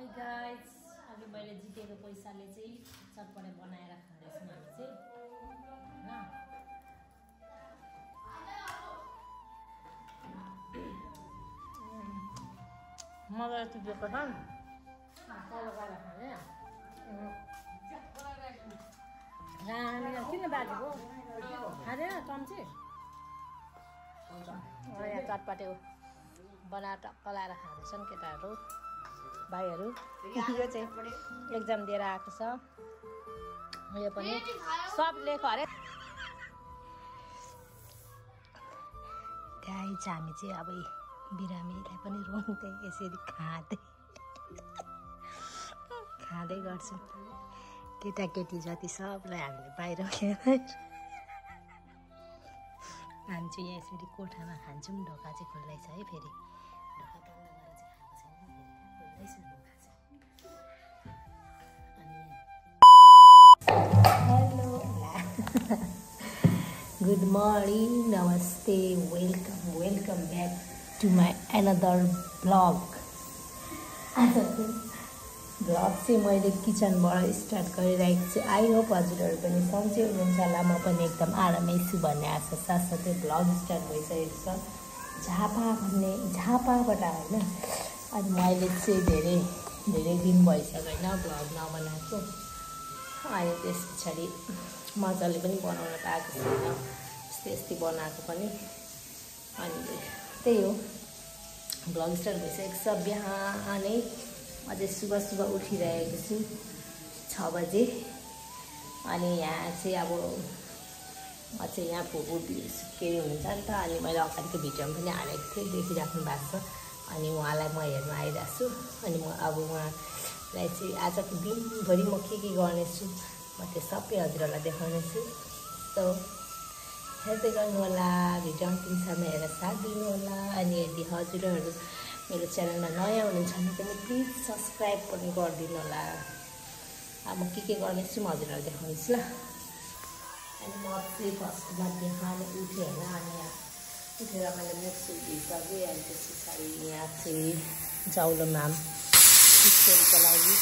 High guys, अघि मैले जितेको पैसाले चाहिँ चटपटे बनाएर खाँदैछौँ हामी चाहिँ हैन। मलाई यति दिएको छ लगाएर खाने किन बाजेको खाँदैन चम्ची यहाँ चटपटे बनाएर टक्क लाएर खाँदैछन् केटाहरू भाइहरू। यो चाहिँ एक्जाम दिएर आएको छ, यो पनि सब लेख अरे। त्यही चाहिँ हामी चाहिँ अब बिरामीलाई पनि रुँदै यसरी खाँदै गर्छौँ। केटाकेटी जति सबलाई हामीले बाहिर हामी चाहिँ यहाँ यसरी कोठामा खान्छौँ। ढोका चाहिँ खुल्लै छ है, फेरि ढोका बन्द गरेर चाहिँ खाएको छैन, फेरि खुल्लै छ ढोका चाहिँ। हेलो गुड मर्निङ, नमस्ते, welcome back to my another blog. Blog चाहिँ मैले किचनबाट स्टार्ट गरिरहेको छु। आई होप हजुरहरू पनि सन्चै हुनुहुन्छ होला, म पनि एकदम आरामै छु भन्ने आशा साथसाथै ब्लग स्टार्ट भइसकेको छ झापाबाट होइन। अनि मैले चाहिँ धेरै दिन भइसक्यो होइन ब्लग नबनाएको। अनि त्यस पछाडि मजाले पनि बनाउन पाएको छैन, यस्तै बनाएको पनि। अनि त्यही हो, ब्लग स्टार्ट भइसकेको छ। बिहानै अझै सुबह उठिरहेको छु 6 बजे। अनि यहाँ चाहिँ अब म चाहिँ यहाँ फुपू के हुनुहुन्छ नि त, अनि मैले अगाडिको भिडियोमा पनि हालेको थिएँ, देखिराख्नु भएको छ। अनि उहाँलाई म हेर्न आइरहेको छु। अनि म अब उहाँलाई चाहिँ आजको दिनभरि म के गर्नेछु म त्यो सबै हजुरहरूलाई देखाउनेछु। सो हेर्दै गर्नुहोला, भिडियो अन्तिमसम्म हेरेर साथ दिनुहोला। अनि यदि हजुरहरू मेरो च्यानलमा नयाँ हुनुहुन्छ भने पनि प्लिज सब्सक्राइब पनि गरिदिनु होला। अब म के गर्नेछु म हजुरहरूलाई देखाउनेछु ल। अनि म चाहिँ फर्स्टमा बिहानै उठेँ होइन। अनि यहाँ उठेर मैले मुख धुइसकेँ। अनि त्यस पछाडि यहाँ चाहिँ जाउलो माम किशोरीको लागि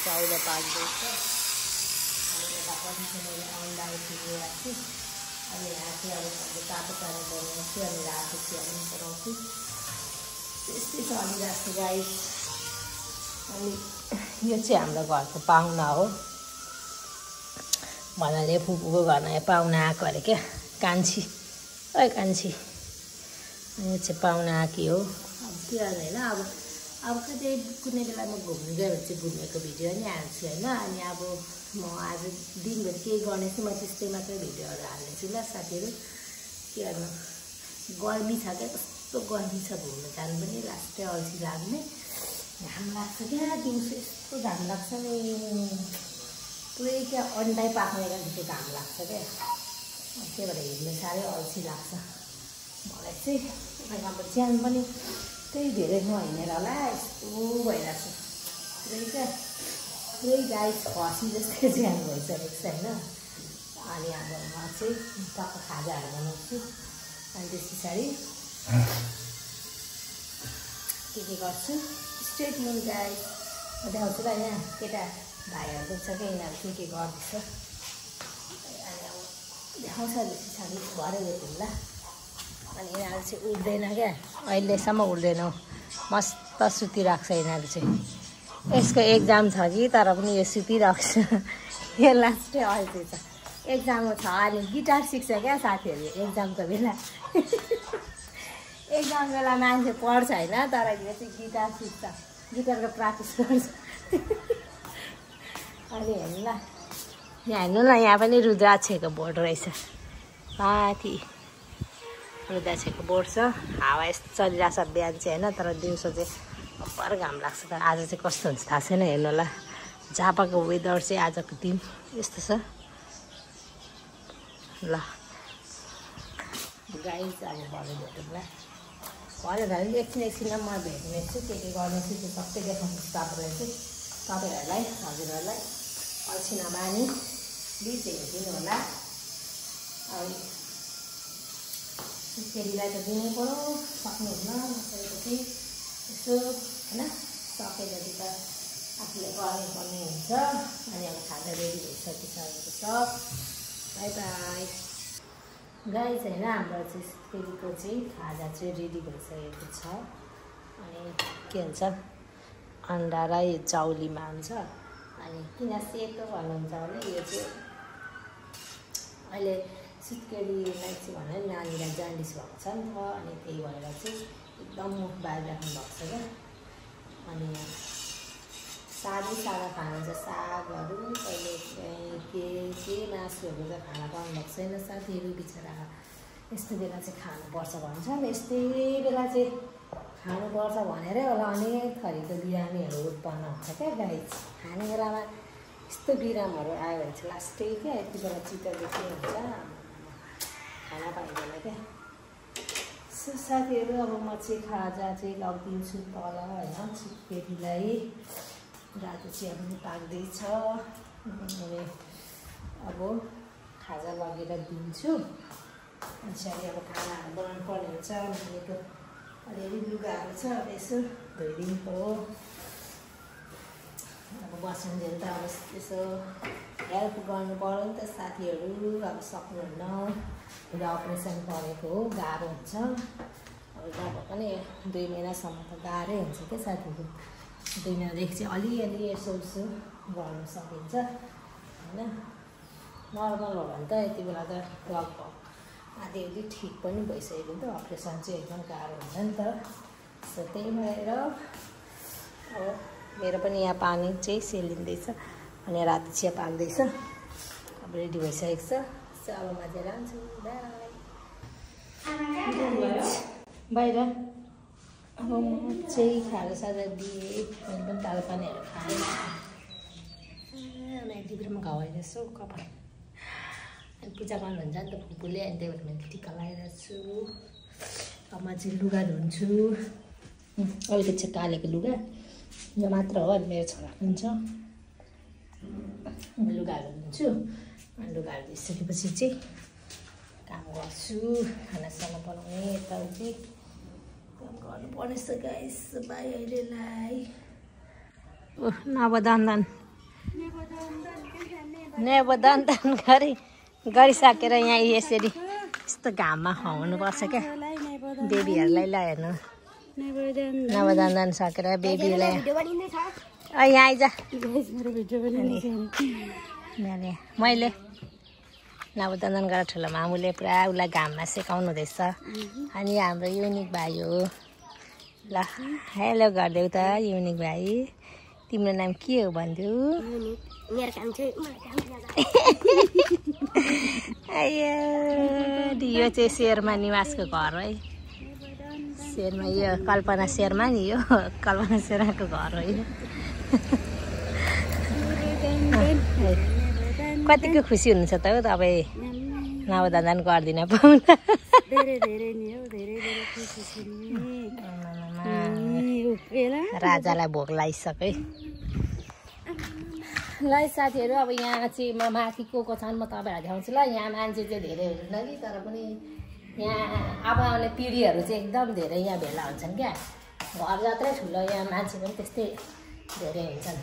जाउलो पाक्दैछ। अनि यता पनि मैले अन्डा उठिरहेको छु। अनि यहाँ चाहिँ अब मैले तातो पानी बनाउँछु, अनि रातो चिया पनि बनाउँछु। त्यस्तै चलिरहेको छ गाइस। अनि यो चाहिँ हाम्रो घरको पाहुना हो, भन्नाले फुपूको घरमा पाहुना आएको अरे क्या, कान्छी ओ कान्छी। यो चाहिँ पाहुना आएकी हो। अब के गर्ने होइन, अब कतै कुनै बेला म घुम्नु गयो भने चाहिँ घुमेको भिडियो नि हाल्छु होइन। अनि अब म आज दिनभरि केही गर्नेछु, म त्यस्तै मात्रै भिडियोहरू हाल्नेछु ल साथीहरू। के गर्नु, गर्मी छ क्या, कस्तो गर्मी छ, घुम्नु जानु पनि लास्टै अल्छी लाग्ने। घाम लाग्छ क्या, दिउँसो यस्तो घाम लाग्छ नि, पुरै क्या अन्डै पाक्ने गरी घाम लाग्छ क्या। त्यही भएर हिँड्नु साह्रै अल्छी लाग्छ मलाई चाहिँ। अनि अब ज्यान पनि त्यही धेरै नहिँडेर होला यस्तो भइरहेको छ, पुरै गाई खसी जस्तै ज्यान भइसकेको छ होइन। अनि अब म चाहिँ टक्क खाजाहरू बनाउँछु। अनि त्यस पछाडि के गर्छु, स्ट्रेट मुन गाई म देखाउँछु ल। यहाँ केटा भाइहरू छ क्या, यिनीहरू के गर्दैछ अनि अब देखाउँछ त्यस पछाडि भरे भेटौँ ल। अनि यिनीहरू चाहिँ उठ्दैन क्या, अहिलेसम्म उठ्दैन, मस्त सुतिरहेको छ यिनीहरू चाहिँ। यसको एक्जाम छ कि तर पनि यो सुतिरहेको छ, यो लास्टै अल्छी छ। एक्जाम छ अनि गिटार सिक्छ क्या साथीहरू एक्जामको बेला। एक्जाम बेला मान्छे पढ्छ होइन, तर यो चाहिँ गिटार सिक्छ, गिटारको प्र्याक्टिस गर्छ। अनि हेर्नु ल, यहाँ हेर्नु न, यहाँ पनि रुद्राक्षको बोर्ड रहेछ, माथि रुद्राक्षको बोर्ड छ। हावा यस्तो चलिरहेको छ बिहान चाहिँ होइन, तर दिउँसो चाहिँ अप्पर घाम लाग्छ। तर आज चाहिँ कस्तो हुन्छ थाहा छैन, हेर्नु होला। झापाको वेदर चाहिँ आजको दिन यस्तो छ ल। गाइस अब भरे भेटौँ ल। भरे भने एकछिनमा म भेट्नेछु, के गर्नेछु त्यो सबै देखाउँछु तपाईँहरूलाई हजुरहरूलाई। अल्छी नमानी प्लिज हेरिदिनु होला। अब फेरिलाई त दिनै पऱ्यो, सक्नुहुन्न नसकेपछि यसो होइन, सके जति त आफूले गर्नुपर्ने हुन्छ। अनि अब खाजा रेडी भइसकिसकेको छ। बाई बाई गाइस होइन, हाम्रो चाहिँ सुत्केरीको चाहिँ खाजा चाहिँ रेडी भइसकेको छ। अनि के भन्छ अन्डा र यो चौलीमा हुन्छ। अनि किन सेतो भन्नुहुन्छ भने यो चाहिँ अहिले सुत्केरीलाई चाहिँ भनेर नानीलाई जान्डिस भएको छ नि त। अनि त्यही भएर चाहिँ एकदम मुख बाहिर राख्नु भएको छ क्या। अनि सादा खाना चाहिँ सागहरू कहिले के मासुहरू त खाना पाउनु भएको छैन साथीहरू। बिचरा यस्तो बेला चाहिँ खानुपर्छ भन्छ। यस्तै बेला चाहिँ खानुपर्छ भनेरै होला अनेक थरीको बिरामीहरू उत्पन्न हुन्छ क्या गाइस। खाने बेलामा यस्तो बिरामहरू आयो भने चाहिँ लास्टै क्या यति बेला चित्त दुख्ने हुन्छ, खाना पाइँदैन क्या। साथीहरू अब म चाहिँ खाजा चाहिँ लगिदिन्छु तल होइन सुत्केरीलाई। रातो चिया पनि पाक्दैछ। अनि अब खाजा लगेर दिन्छु। पछाडि अब खानाहरू बनाउनु पर्ने हुन्छ। नानीको अलिअलि लुगाहरू छ, अब यसो धोइदिनु हो। अब बसन्जेल त अब यसो हेल्प गर्नु पऱ्यो नि त साथीहरू। अब सक्नुहुन्न, र अपरेसन गरेको हो, गाह्रो हुन्छ। अब जब पनि 2 महिनासम्म त गाह्रै हुन्छ क्या साथीहरू। 2 महिनादेखि चाहिँ अलिअलि यसो गर्नु सकिन्छ होइन। नर्मल हो भने त यति बेला त लगभग आधी ठिक पनि भइसकेको त। अपरेसन चाहिँ एकदम गाह्रो हुन्छ नि त। सो त्यही भएर अब मेरो पनि यहाँ पानी चाहिँ सेलिँदैछ। अनि रातो चिया पाक्दैछ। अब रेडी भइसकेको छ। सो अब म चाहिँ लान्छु। बाहिर अब म चाहिँ खाजासाजा दिएँ। मैले पनि दाल पानीहरू खाएँ। एक डिब्रोमा घाउ आइरहेछु कपाल। पूजा गर्नुहुन्छ नि त फुपूले। अनि त्यही भएर मैले टिका लगाइरहेको छु। अब म चाहिँ लुगा धुन्छु। अलिकति चाहिँ कालेको लुगा यो मात्र हो। अनि मेरो छोरा पनि छ। लुगाहरू धुन्छु। अनि लुगाहरू धुइसकेपछि चाहिँ काम गर्छु। खानासाना बनाउने यताउति काम गर्नुपर्ने छ गाइस। बाई अहिलेलाई नेबोदन्दन गरिसकेर यहाँ यसरी यस्तो घाममा खुवाउनुपर्छ क्या बेबीहरूलाई। ल हेर्नु नवदन्दन सकेर बेबीलाई यहाँ आइज। मैले नवदन्दन गरेर ठुलो मामुले पुरा उसलाई घाममा सेकाउनु हुँदैछ। अनि हाम्रो युनिक भाइ हो। ल हेलो गरिदेऊ त युनिक भाइ। तिम्रो नाम के हो भनिदेऊ। यो चाहिँ शेरमा निवासको घर है। शेरमा यो कल्पना शेर्मा नि। यो कल्पना शेर्माको घर हो यो। कतिको खुसी हुनुहुन्छ त हौ तपाईँ नवदन्दन गर्दिन पाउँदा। राजालाई भोक लागिसक्यो ल साथीहरू। अब यहाँ चाहिँ म माथि को छन् म तपाईँहरूलाई देखाउँछु ल। यहाँ मान्छे चाहिँ धेरै हुनुहुन्न कि, तर पनि यहाँ अब आउने पिँढीहरू चाहिँ एकदम धेरै यहाँ भेला हुन्छन् क्या। घर जत्रै ठुलो यहाँ मान्छे पनि त्यस्तै धेरै हुन्छन्।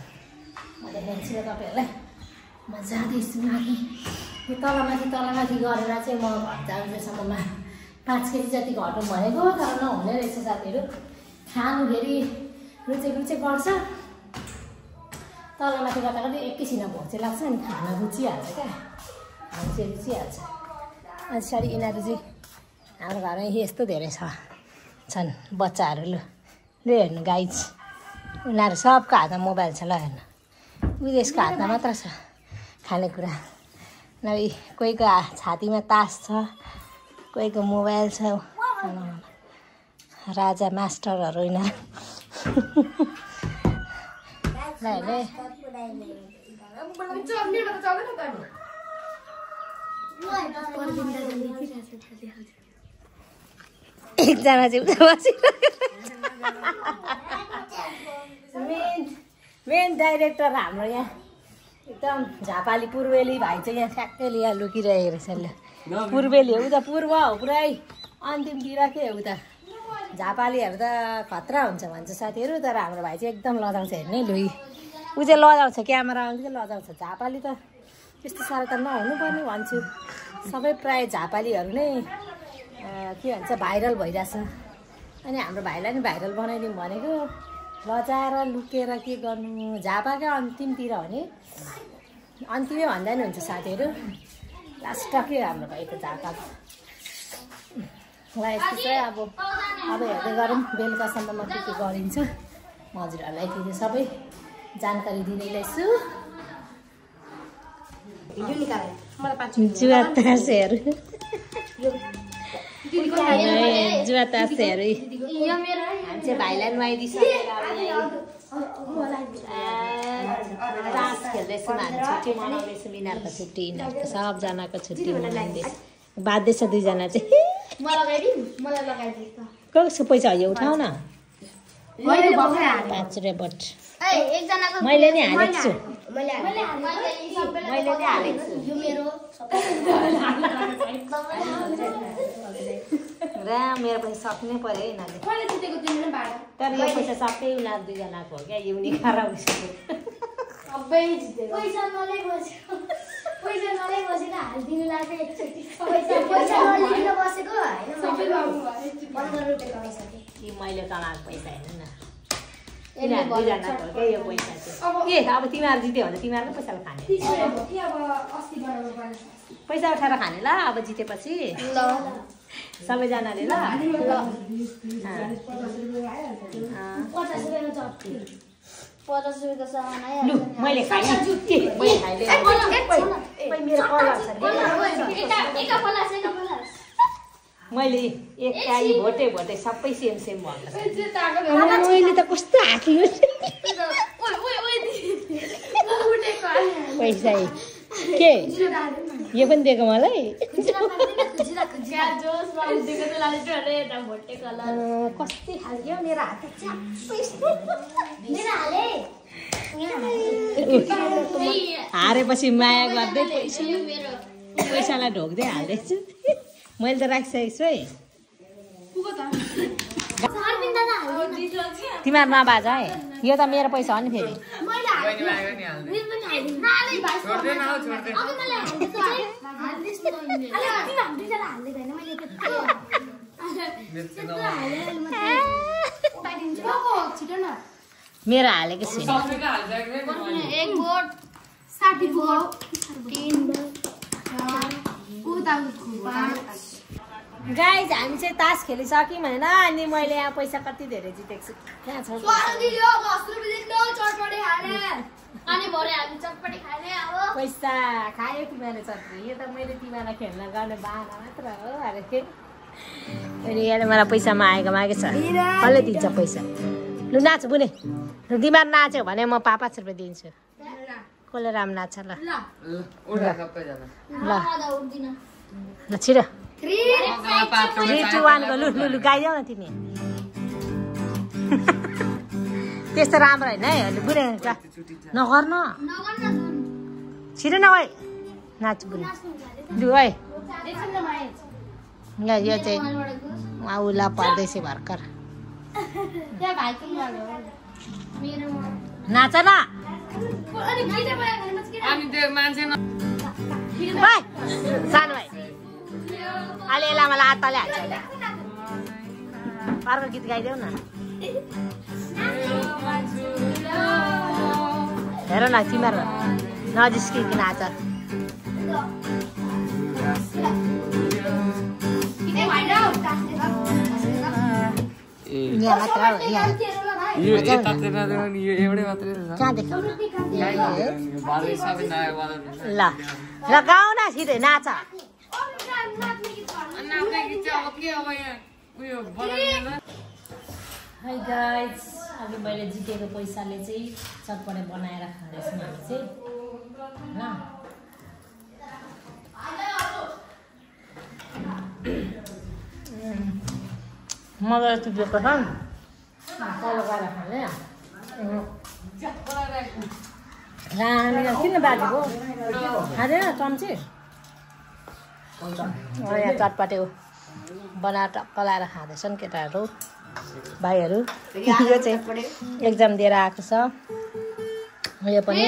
म देखाउँछु ल तपाईँहरूलाई। म जाँदैछु माथि। यो तलमाथि गरेर चाहिँ म घर जाँदैसम्ममा 5 केजी जति घटौँ भनेको, तर नहुने रहेछ साथीहरू। खानु फेरि रुचे गर्छ। तलमाथि गर्दा गर्दै एकैछिन भोक चाहिँ लाग्छ। अनि खाना रुचिहाल्छ क्या। खानु चाहिँ रुचिहाल्छ। अनि पछाडि यिनीहरू चाहिँ हाम्रो घरमा यस्तो धेरै छन् बच्चाहरू। लु हेर्नु गाइज, उनीहरू सबको हातमा मोबाइल छ। ल हेर्नु विदेशको हातमा मात्र छ खानेकुरा। नभए कोहीको छातीमा तास छ, कोहीको मोबाइल छ। राजा मास्टरहरू यिनीहरू। एकजना चाहिँ उता मेन डाइरेक्टर हाम्रो यहाँ एकदम झापाली पूर्वेली भाइ चाहिँ यहाँ ठ्याक्कै यहाँ लुकिरहेको रहेछ। ल पूर्वेली हो उता, पूर्व हो पुरै अन्तिमतिर के हो उता। झापालीहरू त खतरा हुन्छ भन्छ साथीहरू, तर हाम्रो भाइ चाहिँ एकदम लदाउँछ हेर्ने। लुई ऊ चाहिँ लजाउँछ क्यामेरा चाहिँ लजाउँछ झापाली त त्यस्तो साह्रो त नहुनुपर्ने भन्छु सबै प्रायः झापालीहरू नै के भन्छ भाइरल भइरहेछ अनि हाम्रो भाइलाई नि भाइरल बनाइदिउँ भनेको लजाएर लुकेर के गर्नु झापाकै अन्तिमतिर हो नि अन्तिमै भन्दा नि हुन्छ साथीहरू लास्ट के हाम्रो भाइको झापा ल यस्तो चाहिँ अब हेर्दै गरौँ बेलुकासम्ममा के गरिन्छ म हजुरहरूलाई फेरि सबै जानकारी दिँदैछु जुवा तासेहरू जुवा तासेहरू हामी चाहिँ भाइलाई नुहाइदिइसकेर तास खेल्दैछौँ हामी छुट्टी मनाउँदैछौँ यिनीहरूको छुट्टी यिनीहरूको सबजनाको छुट्टी मनाउँदैछ बाध्दैछ दुईजना चाहिँ कसको पैसा हो यो उठाउ न 5 रुपियाँ बट मैले नै हालेको छु मैले नै हालेको छु र मेरो पैसा सक्नै पर्यो यिनीहरूले तर यो पैसा सबै उनीहरू दुईजनाको हो क्या युनि खराब मैले कमाएको पैसा हेर्नु न दुईजनाको हो क्या यो पैसा चाहिँ अब तिमीहरू जित्यो भने तिमीहरूकै पैसाले खाने पैसा उठाएर खाने ल अब जितेपछि सबैजनाले ल 50 रुपैयाँको सामान आयो लु मैले खाएँ मैले एक काली भोटे सबै सेम भन्छ मैले त कस्तो हाक्यो पैसा के यो पनि दिएको मलाई कस्तो खालको मेरो हात हारेपछि माया गर्दै पैसालाई ढोक्दै हाल्दैछु मैले त राखिसकेको छु है तिमीहरू नबाज है यो त मेरो पैसा हो नि फेरि मेरो हालेको छैन गाइज हामी चाहिँ तास खेलिसक्यौँ होइन अनि मैले यहाँ पैसा कति धेरै जितेको छु त्यहाँ छ पैसा खायो तिमीहरूले चटनी यो त मैले तिमीलाई खेल्न गर्ने बाहना मात्र हो अरे फेरि यहाँ मलाई पैसा मागेको छ कसले दिन्छ पैसा लु नाच बुने लु तिमीहरू नाच्यो भने म 5 रुपियाँ दिन्छु कसले राम नाच्छ ल ल छिटो 3, 2, 1 go लु गाइदेऊ न तिमी त्यस्तो राम्रो होइन है बुढे नगर न छिटो न भाइ नाच बुढे लु है यो चाहिँ उहाँ उला पर्दैछ भर्खर नाच न सानो भाइ अहिले यसलाई मलाई हातले हाल्छ अर्को गीत गाइदेऊ न हेर न तिमीहरू नजिस्किकन नाच यहाँ मात्र ल गाउँ न छिटो नाच हाई गाइज अब मैले जितेको पैसाले चाहिँ चटपटे बनाएर खाँदैछौँ हामी चाहिँ होइन मजाले चुपेको छ तल गएर खाने किन बाजेको खाँदैन चम्ची यहाँ चटपटे बनाएर टक्कलाएर खाँदैछन् केटाहरू भाइहरू यो चाहिँ एक्जाम दिएर आएको छ यो पनि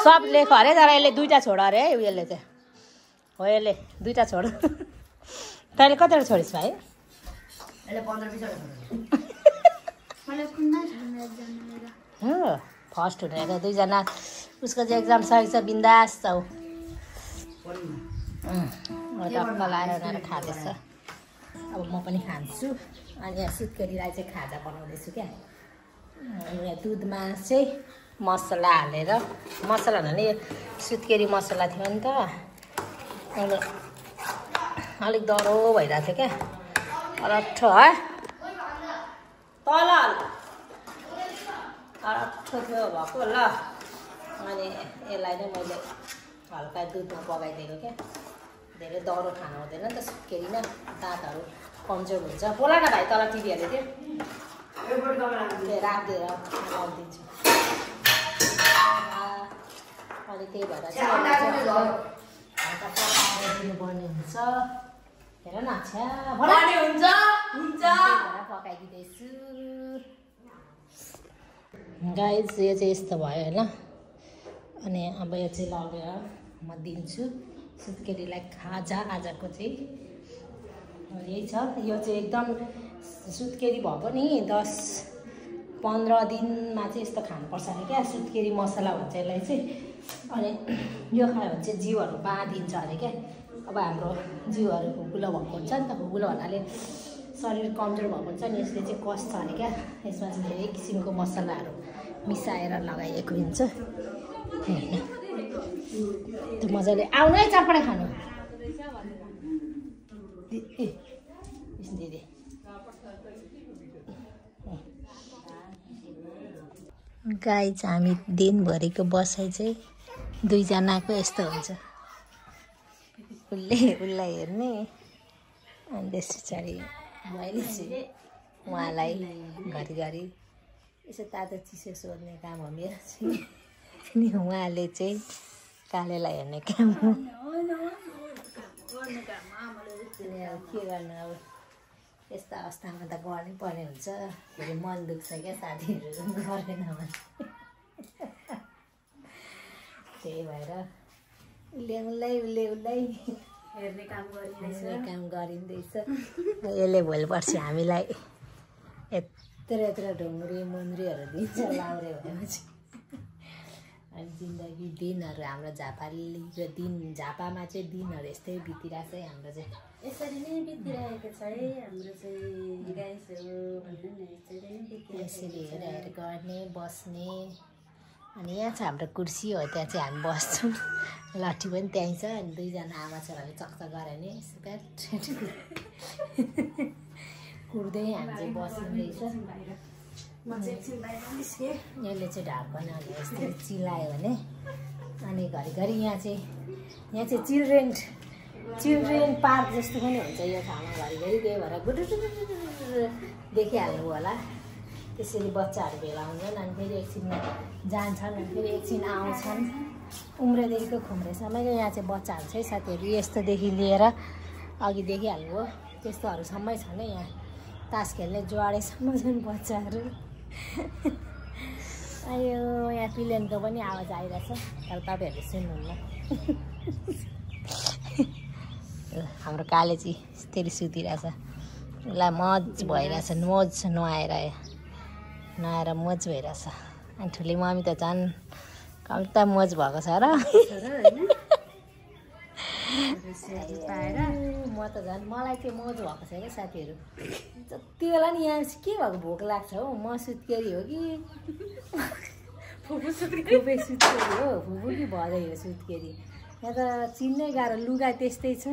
सब लेख अरे तर यसले 2टा छोड अरे है यसले चाहिँ हो यसले 2टा छोड तैँले कतिवटा छोडिस् भाइ हो फर्स्ट हुने 2जना उसको चाहिँ एक्जाम सकेको छ बिन्दास छ टक्क लाएर उनीहरू खाँदैछ अब म पनि खान्छु अनि यहाँ सुत्केरीलाई चाहिँ खाजा बनाउँदैछु क्या यहाँ दुधमा चाहिँ मसला हालेर मसला भने सुत्केरी मसला थियो नि त अलिक डह्रो भइरहेको थियो क्या अरठो है तल अरठो थियो भएको ल अनि यसलाई नै मैले हल्का दुधमा पकाइदिएको क्या धेरै डह्रो खानु हुँदैन नि त सुत्केरीमा दाँतहरू कमजोर हुन्छ बोला न भाइ तल टिभी हेर्दै थियो राखिदिएर लगाइदिन्छु अनि त्यही भएर चाहिँ दिनुपर्ने हुन्छ हेर न पकाइदिँदैछु गाइस यो चाहिँ यस्तो भयो होइन अनि अब यो चाहिँ लगेर म दिन्छु सुत्केरीलाई खाजा आजको चाहिँ यही छ यो चाहिँ एकदम सुत्केरी भएको नि 10-15 दिनमा चाहिँ यस्तो खानुपर्छ अरे क्या सुत्केरी मसला भन्छ यसलाई चाहिँ अनि यो खायो भने चाहिँ जिउहरू बाँधिन्छ अरे क्या अब हाम्रो जिउहरू हुगुलो भएको हुन्छ नि त हुगुलो भन्नाले शरीर कमजोर भएको हुन्छ नि यसले चाहिँ कस्छ अरे क्या यसमा चाहिँ धेरै किसिमको मसलाहरू मिसाएर लगाइएको हुन्छ होइन त्यो मजाले आउनु है चटपटा खानु दिदी गाई चाहिँ हामी दिनभरिको बसाइ चाहिँ 2जनाको यस्तो हुन्छ उसलाई हेर्ने अनि त्यस पछाडि मैले चाहिँ उहाँलाई घरिघरि यसो तातो चिसो सोध्ने काम हो मेरो चाहिँ अनि उहाँले चाहिँ कालेलाई हेर्ने काम हो के गर्नु अब यस्ता अवस्थामा त गर्नै पर्ने हुन्छ फेरि मन दुख्छ क्या साथीहरू गरेन भने त्यही भएर उसलाई हेर्ने काम गरिँदैछ यसले भोलि पर्सि हामीलाई यत्रो ढुङ्ग्री मुन्द्रीहरू दिन्छ लाउरे भएपछि अनि जिन्दगी दिनहरू हाम्रो झापालीको दिन झापामा चाहिँ दिनहरू यस्तै बितिरहेको छ है हाम्रो चाहिँ यसरी नै बितिरहेको छ है हाम्रो चाहिँ गाइसहरू भन्नु नि यसरी हेरेर गर्ने बस्ने अनि यहाँ छ हाम्रो कुर्सी हो त्यहाँ चाहिँ हामी बस्छौँ लाठी पनि त्यहीँ छ अनि 2जना आमा छोराले चकचक गऱ्यो भने कुर्दै हामी चाहिँ बसिँदैछ यसले चाहिँ ढाक्न यस्तै चिलायो भने अनि घरिघरि यहाँ चाहिँ चिल्ड्रेन पार्क जस्तो पनि हुन्छ यो ठाउँमा घरिघरि त्यही भएर गुडुडु देखिहाल्नु होला त्यसरी बच्चाहरू भेला हुन्छन् अनि फेरि एकछिन जान्छन् अनि फेरि एकछिन आउँछन् उम्रेदेखिको खुम्रेसम्मको यहाँ चाहिँ बच्चाहरू चाहिँ साथीहरू यस्तोदेखि लिएर अघि देखिहाल्नु हो त्यस्तोहरूसम्मै छ नि यहाँ तास खेल्ने जुवाडेसम्म छन् बच्चाहरू अयो यहाँ प्लेनको पनि आवाज आइरहेछ तर तपाईँहरूले सुन्नुहुन्न हाम्रो काले चाहिँ त्यसरी सुतिरहेछ उसलाई मज भइरहेछ नुहाएर मज भइरहेछ अनि ठुली मम्मी त झन् कम्ता मज भएको छ र म त झन् मलाई चाहिँ मज भएको छ क्या साथीहरू जति बेला नि यहाँ के भएको भोक लाग्छ हौ म सुत्केरी हो कि फुपू सुत्केरी हो फुपू कि भदै सुत्केरी यहाँ त चिन्नै गाह्रो लुगा त्यस्तै छ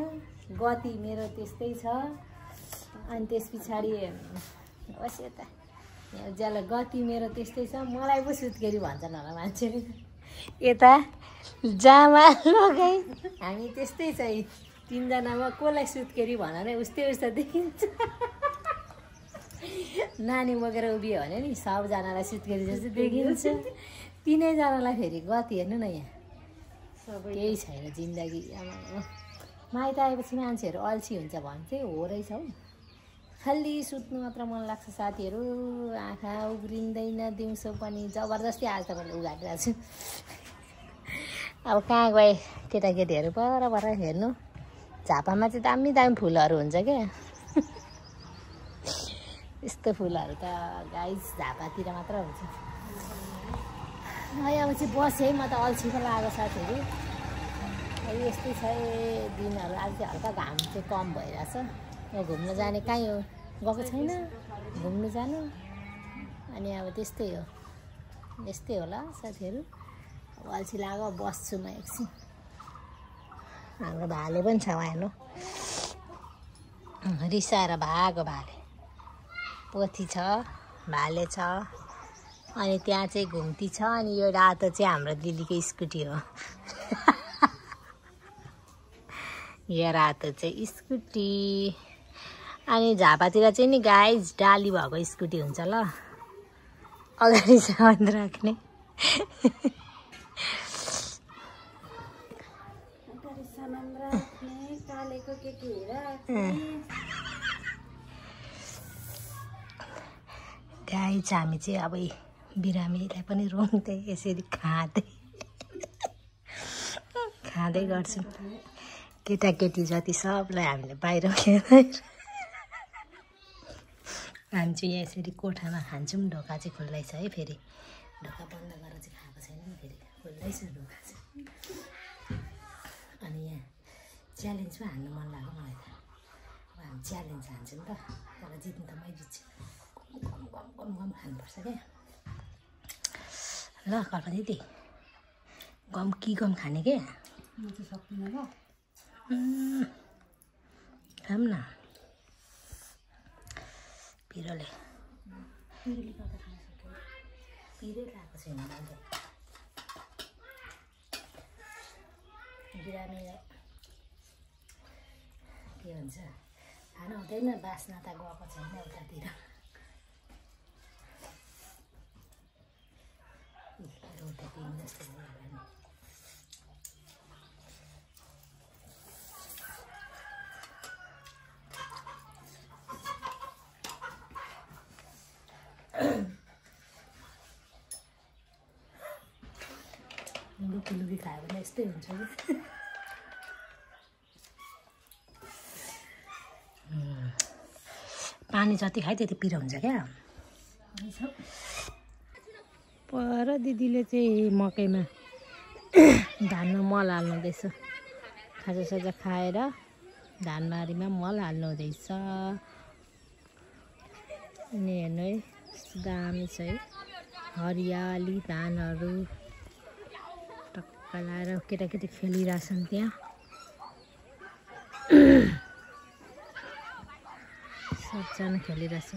गति मेरो त्यस्तै छ अनि त्यस पछाडि होस् यता यहाँ ज्याला गति मेरो त्यस्तै छ मलाई पो सुत्केरी भन्छन् होला मान्छेले यता जामा लगाइ हामी त्यस्तै छ 3जनामा कसलाई सुत्केरी भन नै उस्तै देखिन्छ नानी बोकेर उभियो भने नि सबजनालाई सुत्केरी जस्तो देखिन्छ 3जनालाई फेरि गति हेर्नु न यहाँ केही छैन जिन्दगी माइत आएपछि मान्छेहरू अल्छी हुन्छ भन्थे हो रहेछ हौ खालि सुत्नु मात्र मन लाग्छ साथीहरू। आँखा उग्रिँदैन दिउँसो पनि जबरजस्ती आज त मैले उघारिरहेको छु। अब कहाँ गए केटाकेटीहरू पर हेर्नु। झापामा चाहिँ दामी दामी फुलहरू हुन्छ क्या। यस्तो फुलहरू त गाइस झापातिर मात्र हुन्छ। अब चाहिँ बसेँ है, म त अल्छी पो लाग्यो साथीहरू। यस्तै छ दिनहरू। आज चाहिँ हल्का घाम चाहिँ कम भइरहेछ। यहाँ घुम्न जाने कहीँ हो गएको छैन घुम्नु जानु। अनि अब त्यस्तै हो, यस्तै होला साथीहरू। अब अल्छी लाग्यो, बस्छु म एकछिन। हाम्रो भाले पनि छ हेर्नु, रिसाएर भागो भाले। पोथी छ, भाले छ, अनि त्यहाँ चाहिँ घुम्ती छ। अनि यो रातो चाहिँ हाम्रो दिदीको स्कुटी हो। यो रातो चाहिँ स्कुटी। अनि झापातिर चाहिँ नि गाइज डाली भएको स्कुटी हुन्छ ल, अगाडि सामान राख्ने। गाइज हामी चाहिँ अब बिरामीलाई पनि रुँग्दै यसरी खाँदै गर्छौँ। केटाकेटी जति सबलाई हामीले बाहिर हामी चाहिँ यहाँ यसरी कोठामा खान्छौँ। ढोका चाहिँ खुल्लै छ है, फेरि ढोका बन्द गरेर चाहिँ खाएको छैन, फेरि खुल्लै छ ढोका चाहिँ। अनि यहाँ च्यालेन्ज पो हान्नु मन लाग्यो मलाई त। अब हामी च्यालेन्ज हान्छौँ त, तर जित्नु त मै जित्छु। गम खानुपर्छ क्या ल कल्पना दिदी। गम खाने क्या? म चाहिँ सक्दिनँ ल। खाऊँ न। पिरोले गर्दा खान सक्यो। पिरै लगाएको छैन मैले। बिरामीलाई के भन्छ खानु हुँदैन, बास्ना त गएको छैन उतातिर। रोटी पिउँ जस्तो भयो नि। लुकी खायो भने यस्तै हुन्छ कि। पानी जति खायो त्यति पिरो हुन्छ क्या। पर दिदीले चाहिँ मकैमा धानमा मल हाल्नु हुँदैछ। खाजासाजा खाएर धानबारीमा मल हाल्नु हुँदैछ। अनि हेर्नु है दामी छ है, हरियाली धानहरू टक्क लाएर केटाकेटी खेलिरहेछन् त्यहाँ। सबजना खेलिरहेछ।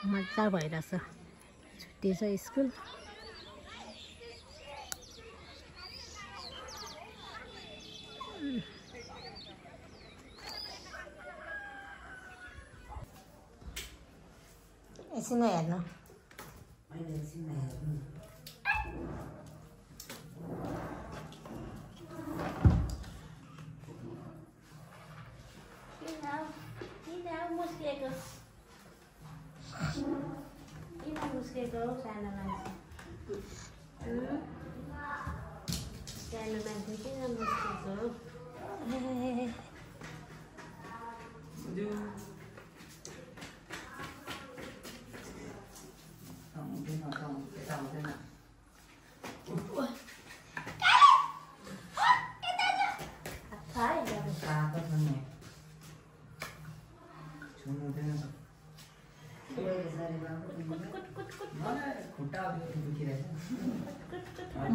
मजा भइरहेछ। छुट्टी छ स्कुल। एकछिन हेर्नु। मुस्केको सानो मान्छे किन मुस्केको?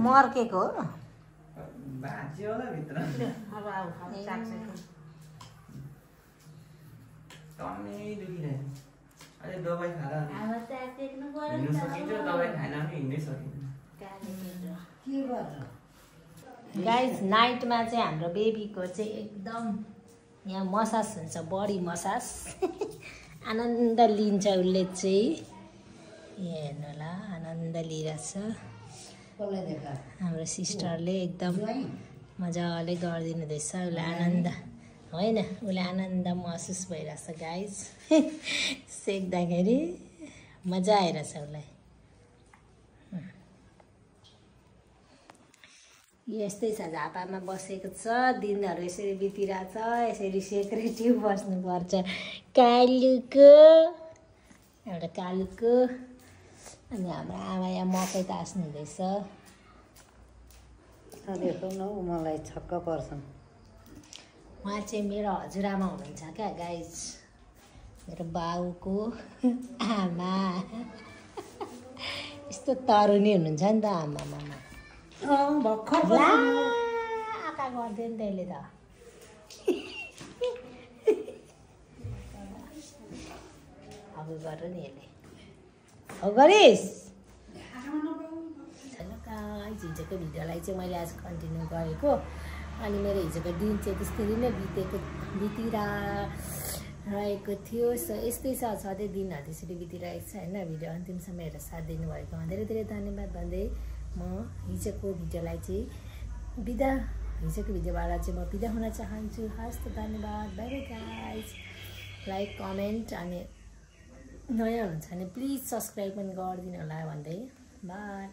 मर्केको हो भाँच्यो होला भित्र। अब आऊ टन्नै दुखिरहेछ। अझै दबाई खाएर हिँड्नु सकिन्छ, दबाई खाएन भने हिँड्नै सकिँदैन। गाइज नाइटमा चाहिँ हाम्रो बेबीको चाहिँ एकदम यहाँ मसाज हुन्छ, बडी मसाज। आनन्द लिन्छ उसले चाहिँ। हेर्नु होला आनन्द लिइरहेछ। हाम्रो सिस्टरले एकदम मजाले गरिदिनु हुँदैछ उसलाई आनन्द होइन उसलाई आनन्द महसुस भइरहेछ गाइज सेक्दाखेरि मजा आइरहेछ उसलाई यस्तै छ झापामा बसेको छ दिनहरू यसरी बितिरहेछ यसरी सेक्रेटिभ बस्नुपर्छ कालुको एउटा कालुको अनि हाम्रो आमा यहाँ मकै तास्नु हुँदैछ देखौ न मलाई छक्क पर्छन् उहाँ चाहिँ मेरो हजुरआमा हुनुहुन्छ क्या गाइज मेरो बाउको आमा यस्तो तरुनी हुनुहुन्छ नि त आमामा भर्खर आँखा गर्दैन त्यसले त अब गर नि यसले हो गरिस् हिजोको भिडियोलाई चाहिँ मैले आज कन्टिन्यू गरेको अनि मेरो हिजोको दिन चाहिँ त्यसरी नै बितिरहेको थियो सो यस्तै छ सधैँ दिनहरू त्यसरी बितिरहेको छ होइन भिडियो अन्तिमसम्म हेरेर साथ दिनुभएकोमा धेरै धेरै धन्यवाद भन्दै म हिजोको भिडियोलाई चाहिँ हिजोको भिडियोबाट चाहिँ म बिदा हुन चाहन्छु हस् त धन्यवाद by by guys like comment अनि नयाँ हुन्छ भने प्लिज सब्सक्राइब पनि गरिदिनु होला भन्दै बाई